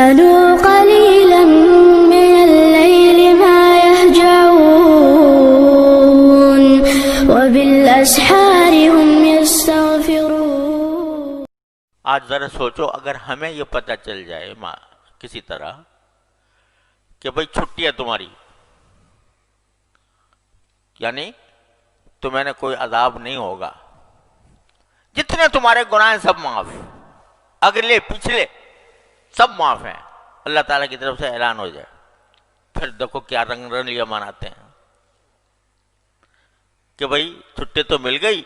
كانوا قليلا من الليل ما يهجعون وبالأسحار هم يستغفرون. آج ذرا سوچو اگر ہمیں یہ پتہ چل جائے کسی طرح کہ بھئی چھٹی ہے تمہاری، یعنی تمہیں کوئی عذاب نہیں ہوگا، جتنے تمہارے گناہ ہیں سب معاف، اگلے پچھلے سب معاف ہیں، اللہ تعالیٰ کی طرف سے اعلان ہو جائے، پھر دیکھو کیا رنگ رلیاں مناتے ہیں کہ بھئی چھٹی تو مل گئی،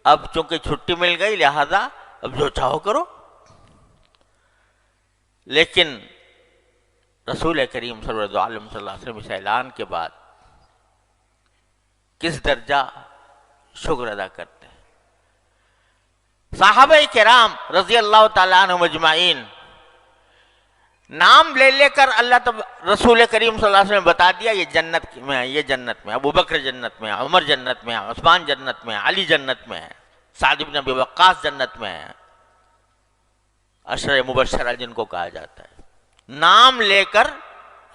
اب چونکہ چھٹی مل گئی لہذا اب جو چاہو کرو. لیکن رسول کریم صلی اللہ علیہ وسلم اس اعلان کے بعد کس درجہ شکر ادا کرتے ہیں. صحابہ کرام رضی اللہ تعالیٰ عنہ مجمعین نام لے لے کر اللہ رسول کریم صلی اللہ علیہ وسلم بتا دیا یہ جنت میں ہے، یہ جنت میں ہے، ابو بکر جنت میں ہے، عمر جنت میں ہے، عثمان جنت میں ہے، علی جنت میں ہے، سعد بن ابی وقاص جنت میں ہے، عشرہ مبشرہ جن کو کہا جاتا ہے، نام لے کر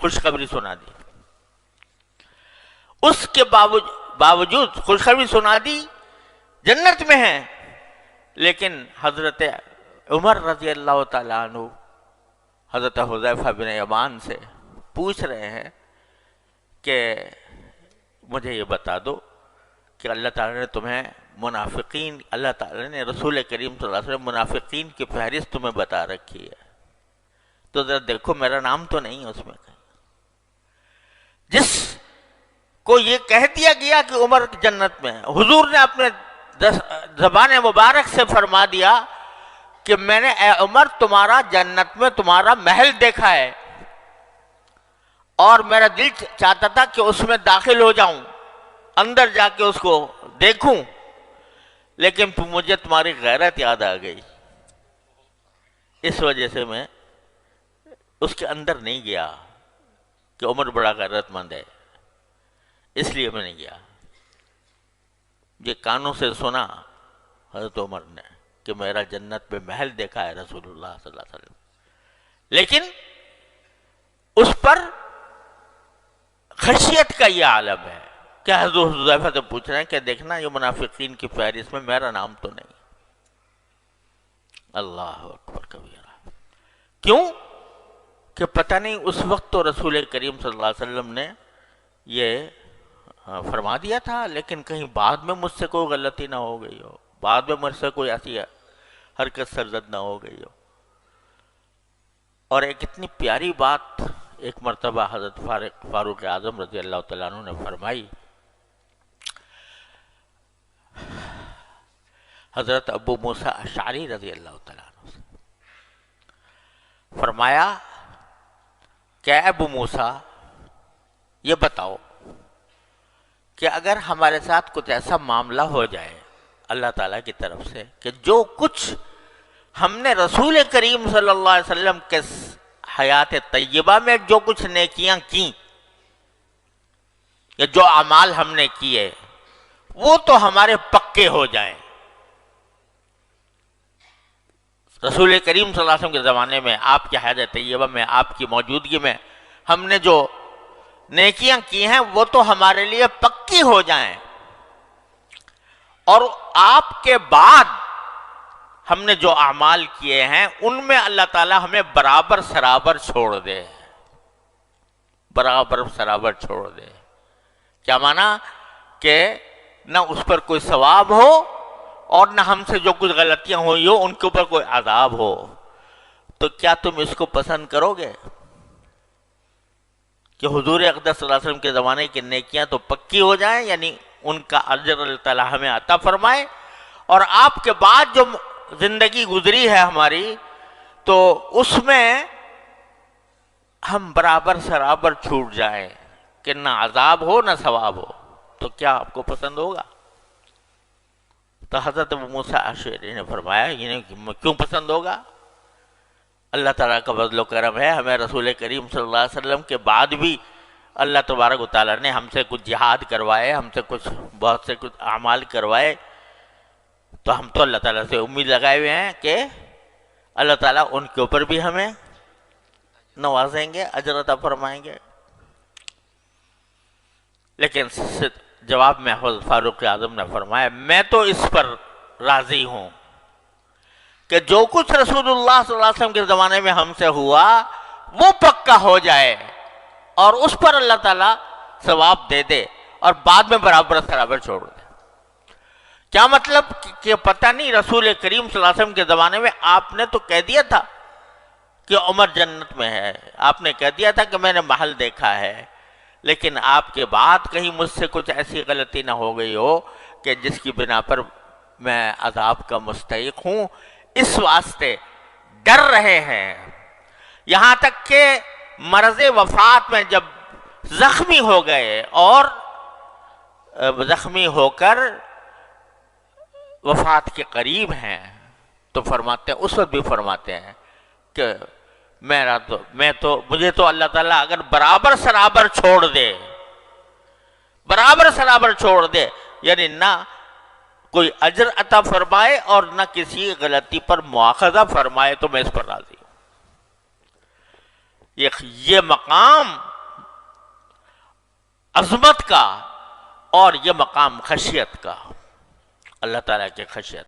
خوشخبری سنا دی. اس کے باوجود خوشخبری سنا دی جنت میں ہیں، لیکن حضرت عمر رضی اللہ تعالیٰ عنہ حضرت حذیفہ بن یمان سے پوچھ رہے ہیں کہ مجھے یہ بتا دو کہ اللہ تعالیٰ نے تمہیں منافقین، اللہ تعالیٰ نے رسول کریم صلی اللہ علیہ وسلم منافقین کی فہرست تمہیں بتا رکھی ہے، تو ذرا دیکھو میرا نام تو نہیں ہے اس میں کہیں. جس کو یہ کہہ دیا گیا کہ عمر جنت میں ہے، حضور نے اپنے زبان مبارک سے فرما دیا کہ میں نے اے عمر تمہارا جنت میں تمہارا محل دیکھا ہے اور میرا دل چاہتا تھا کہ اس میں داخل ہو جاؤں، اندر جا کے اس کو دیکھوں، لیکن مجھے تمہاری غیرت یاد آ گئی، اس وجہ سے میں اس کے اندر نہیں گیا کہ عمر بڑا غیرت مند ہے، اس لیے میں نہیں گیا. یہ کانوں سے سنا حضرت عمر نے کہ میرا جنت میں محل دیکھا ہے رسول اللہ صلی اللہ علیہ وسلم، لیکن اس پر خشیت کا یہ عالم ہے کہ حضرت حذیفہ سے پوچھ رہے ہیں کہ دیکھنا یہ منافقین کی فہرست میں میرا نام تو نہیں. اللہ اکبر کبیرہ. کیوں کہ پتہ نہیں اس وقت تو رسول کریم صلی اللہ علیہ وسلم نے یہ فرما دیا تھا، لیکن کہیں بعد میں مجھ سے کوئی غلطی نہ ہو گئی ہو، بعد میں مجھ سے کوئی ایسی حرکت سرزد نہ ہو گئی ہو. اور ایک اتنی پیاری بات ایک مرتبہ حضرت فاروق اعظم رضی اللہ تعالیٰ عنہ نے فرمائی. حضرت ابو موسیٰ اشعری رضی اللہ تعالیٰ عنہ سے فرمایا کہ ابو موسیٰ یہ بتاؤ کہ اگر ہمارے ساتھ کچھ ایسا معاملہ ہو جائے اللہ تعالیٰ کی طرف سے کہ جو کچھ ہم نے رسول کریم صلی اللہ علیہ وسلم کے حیات طیبہ میں جو کچھ نیکیاں کیں یا جو اعمال ہم نے کیے وہ تو ہمارے پکے ہو جائیں. رسول کریم صلی اللہ علیہ وسلم کے زمانے میں آپ کی حیات طیبہ میں آپ کی موجودگی میں ہم نے جو نیکیاں کی ہیں وہ تو ہمارے لیے پکی ہو جائیں، اور آپ کے بعد ہم نے جو اعمال کیے ہیں ان میں اللہ تعالیٰ ہمیں برابر سرابر چھوڑ دے، برابر سرابر چھوڑ دے. کیا مانا کہ نہ اس پر کوئی ثواب ہو اور نہ ہم سے جو کچھ غلطیاں ہوئی ہو ان کے اوپر کوئی عذاب ہو. تو کیا تم اس کو پسند کرو گے کہ حضور اقدس صلی اللہ علیہ وسلم کے زمانے کی نیکیاں تو پکی ہو جائیں، یعنی ان کا اجر اللہ تعالیٰ ہمیں عطا فرمائے، اور آپ کے بعد جو زندگی گزری ہے ہماری تو اس میں ہم برابر سرابر چھوٹ جائیں کہ نہ عذاب ہو نہ ثواب ہو؟ تو کیا آپ کو پسند ہوگا؟ تو حضرت ابو موسیٰ اشعری نے فرمایا یہ کیوں پسند ہوگا؟ اللہ تعالیٰ کا فضل و کرم ہے، ہمیں رسول کریم صلی اللہ علیہ وسلم کے بعد بھی اللہ تبارک و تعالیٰ نے ہم سے کچھ جہاد کروائے، ہم سے بہت سے کچھ اعمال کروائے، تو ہم تو اللہ تعالیٰ سے امید لگائے ہوئے ہیں کہ اللہ تعالیٰ ان کے اوپر بھی ہمیں نوازیں گے، اجر عطا فرمائیں گے۔ لیکن جواب میں حضرت فاروق اعظم نے فرمایا میں تو اس پر راضی ہوں کہ جو کچھ رسول اللہ صلی اللہ علیہ وسلم کے زمانے میں ہم سے ہوا وہ پکا ہو جائے اور اس پر اللہ تعالیٰ ثواب دے دے اور بعد میں برابر سرابر چھوڑ دے۔ کیا مطلب کہ پتہ نہیں رسول کریم صلی اللہ علیہ وسلم کے زمانے میں آپ نے تو کہہ دیا تھا کہ عمر جنت میں ہے، آپ نے کہہ دیا تھا کہ میں نے محل دیکھا ہے، لیکن آپ کے بعد کہیں مجھ سے کچھ ایسی غلطی نہ ہو گئی ہو کہ جس کی بنا پر میں عذاب کا مستحق ہوں، اس واسطے ڈر رہے ہیں۔ یہاں تک کہ مرض وفات میں جب زخمی ہو گئے اور زخمی ہو کر وفات کے قریب ہیں تو فرماتے ہیں، اس وقت بھی فرماتے ہیں کہ مجھے تو اللہ تعالیٰ اگر برابر سرابر چھوڑ دے، برابر سرابر چھوڑ دے، یعنی نہ کوئی اجر عطا فرمائے اور نہ کسی غلطی پر مواخذہ فرمائے تو میں اس پر راضی ہوں۔ یہ مقام عظمت کا اور یہ مقام خشیت کا، اللہ تعالیٰ کی خشیت۔